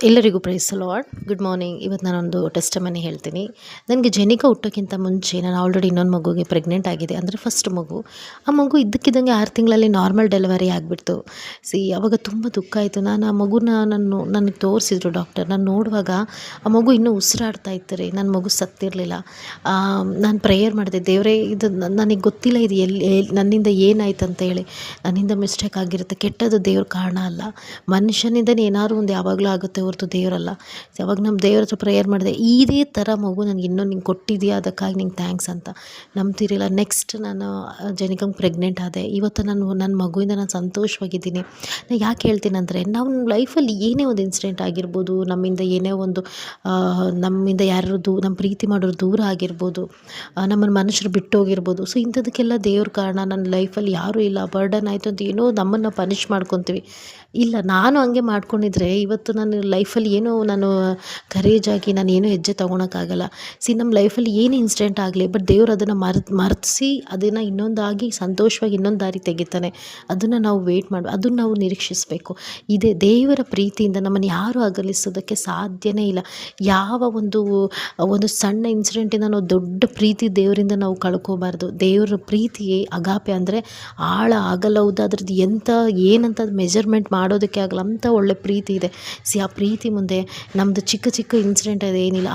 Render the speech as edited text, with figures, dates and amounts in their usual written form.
ಎಲ್ಲರಿಗೂ price lord. Good morning. ಇವತ್ತು ನಾನೊಂದು ಟೆಸ್ಟಮನಿ ಹೇಳ್ತೀನಿ. ನನಗೆ ಜೆನಿಕಾ ಹುಟ್ಟೋಕ್ಕಿಂತ ಮುಂಚೆ ನಾನು ಆಲ್ರೆಡಿ ಇನ್ನೊಂದು ಮಗುಗೆ ಪ್ರೆಗ್ನೆಂಟ್ ಆಗಿದೆ. ಅಂದರೆ ಫಸ್ಟ್ ಮಗು. ಆ ಮಗು ಇದ್ದಕ್ಕಿದ್ದಂಗೆ 6 ತಿಂಗಳಲ್ಲಿ ನಾರ್ಮಲ್ ಡೆಲಿವರಿ ಆಗಿಬಿಡ್ತು. ಆವಾಗ ತುಂಬ ದುಃಖ ಆಯಿತು. ನಾನು ಆ ಮಗುನ ನನಗೆ ತೋರಿಸಿದ್ರು ಡಾಕ್ಟರ್. ನಾನು ನೋಡುವಾಗ ಆ ಮಗು ಇನ್ನೂ ಉಸಿರಾಡ್ತಾ ಇತ್ತು ರೀ. ನನ್ನ ಮಗು ಸತ್ತಿರಲಿಲ್ಲ. ನಾನು ಪ್ರೇಯರ್ ಮಾಡಿದೆ, ದೇವರೇ ಇದು ನನಗೆ ಗೊತ್ತಿಲ್ಲ ಇದು ನನ್ನಿಂದ ಏನಾಯ್ತು ಅಂತ ಹೇಳಿ. ನನ್ನಿಂದ ಮಿಸ್ಟೇಕ್ ಆಗಿರುತ್ತೆ, ಕೆಟ್ಟದ್ದು ದೇವ್ರ ಕಾರಣ ಅಲ್ಲ. ಮನುಷ್ಯನಿಂದನೇ ಏನಾದ್ರು ಒಂದು ಯಾವಾಗಲೂ ಆಗುತ್ತೆ ಹೊರತು ದೇವರಲ್ಲ. ಯಾವಾಗ ನಮ್ಮ ದೇವ್ರ ಹತ್ರ ಪ್ರೇಯರ್ ಮಾಡಿದೆ, ಇದೇ ಥರ ಮಗು ನನಗೆ ಇನ್ನೂ ನಿಂಗೆ ಕೊಟ್ಟಿದೆಯಾ, ಅದಕ್ಕಾಗಿ ನಿಂಗೆ ಥ್ಯಾಂಕ್ಸ್ ಅಂತ. ನಂಬ್ತಿರಿಲ್ಲ. ನೆಕ್ಸ್ಟ್ ನಾನು ಜೆನಿಕಂಗೆ ಪ್ರೆಗ್ನೆಂಟ್ ಆದೆ. ಇವತ್ತು ನನ್ನ ಮಗುವಿಂದ ನಾನು ಸಂತೋಷವಾಗಿದ್ದೀನಿ. ನಾನು ಯಾಕೆ ಹೇಳ್ತೀನಿ ಅಂದರೆ, ನಾವು ಲೈಫಲ್ಲಿ ಏನೇ ಒಂದು ಇನ್ಸಿಡೆಂಟ್ ಆಗಿರ್ಬೋದು, ನಮ್ಮಿಂದ ಏನೇ ಒಂದು ನಮ್ಮಿಂದ ಯಾರು ನಮ್ಮ ಪ್ರೀತಿ ಮಾಡೋರು ದೂರ ಆಗಿರ್ಬೋದು, ನಮ್ಮನ್ನು ಮನುಷ್ಯರು ಬಿಟ್ಟು ಹೋಗಿರ್ಬೋದು. ಸೊ ಇಂಥದಕ್ಕೆಲ್ಲ ದೇವ್ರ ಕಾರಣ. ನನ್ನ ಲೈಫಲ್ಲಿ ಯಾರೂ ಇಲ್ಲ, ಬರ್ಡನ್ ಆಯಿತು ಅಂತ ಏನೋ ನಮ್ಮನ್ನು ಪನಿಷ್ ಮಾಡ್ಕೊತೀವಿ. ಇಲ್ಲ, ನಾನು ಹಂಗೆ ಮಾಡ್ಕೊಂಡಿದ್ರೆ ಇವತ್ತು ನನ್ನ ಲೈಫಲ್ಲಿ ಏನೋ ನಾನು ಕರೇಜಾಗಿ ನಾನು ಏನೋ ಹೆಜ್ಜೆ ತೊಗೊಳಕ್ಕಾಗಲ್ಲ. ನಮ್ಮ ಲೈಫಲ್ಲಿ ಏನೇ ಇನ್ಸಿಡೆಂಟ್ ಆಗಲಿ, ಬಟ್ ದೇವ್ರು ಅದನ್ನು ಮರೆಸಿ ಅದನ್ನು ಇನ್ನೊಂದಾಗಿ ಸಂತೋಷವಾಗಿ ಇನ್ನೊಂದು ದಾರಿ ತೆಗಿತಾನೆ. ಅದನ್ನು ನಾವು ಅದನ್ನು ನಾವು ನಿರೀಕ್ಷಿಸಬೇಕು. ಇದೇ ದೇವರ ಪ್ರೀತಿಯಿಂದ ನಮ್ಮನ್ನು ಯಾರೂ ಅಗಲಿಸೋದಕ್ಕೆ ಸಾಧ್ಯವೇ ಇಲ್ಲ. ಯಾವ ಒಂದು ಸಣ್ಣ ಇನ್ಸಿಡೆಂಟಿಂದ ನಾವು ದೊಡ್ಡ ಪ್ರೀತಿ ದೇವರಿಂದ ನಾವು ಕಳ್ಕೋಬಾರ್ದು. ದೇವರ ಪ್ರೀತಿ ಅಗಾಪೆ ಅಂದರೆ ಆಳ ಆಗಲ್ಲ. ಹೌದು, ಅದ್ರದ್ದು ಏನಂತ ಮೆಜರ್ಮೆಂಟ್ ಮಾಡೋದಕ್ಕೆ ಆಗಲ್ಲ, ಅಂಥ ಒಳ್ಳೆ ಪ್ರೀತಿ ಇದೆ. ಆ ಪ್ರೀತಿ ಮುಂದೆ ನಮ್ಮದು ಚಿಕ್ಕ ಚಿಕ್ಕ ಇನ್ಸಿಡೆಂಟ್ ಅದೇನಿಲ್ಲ.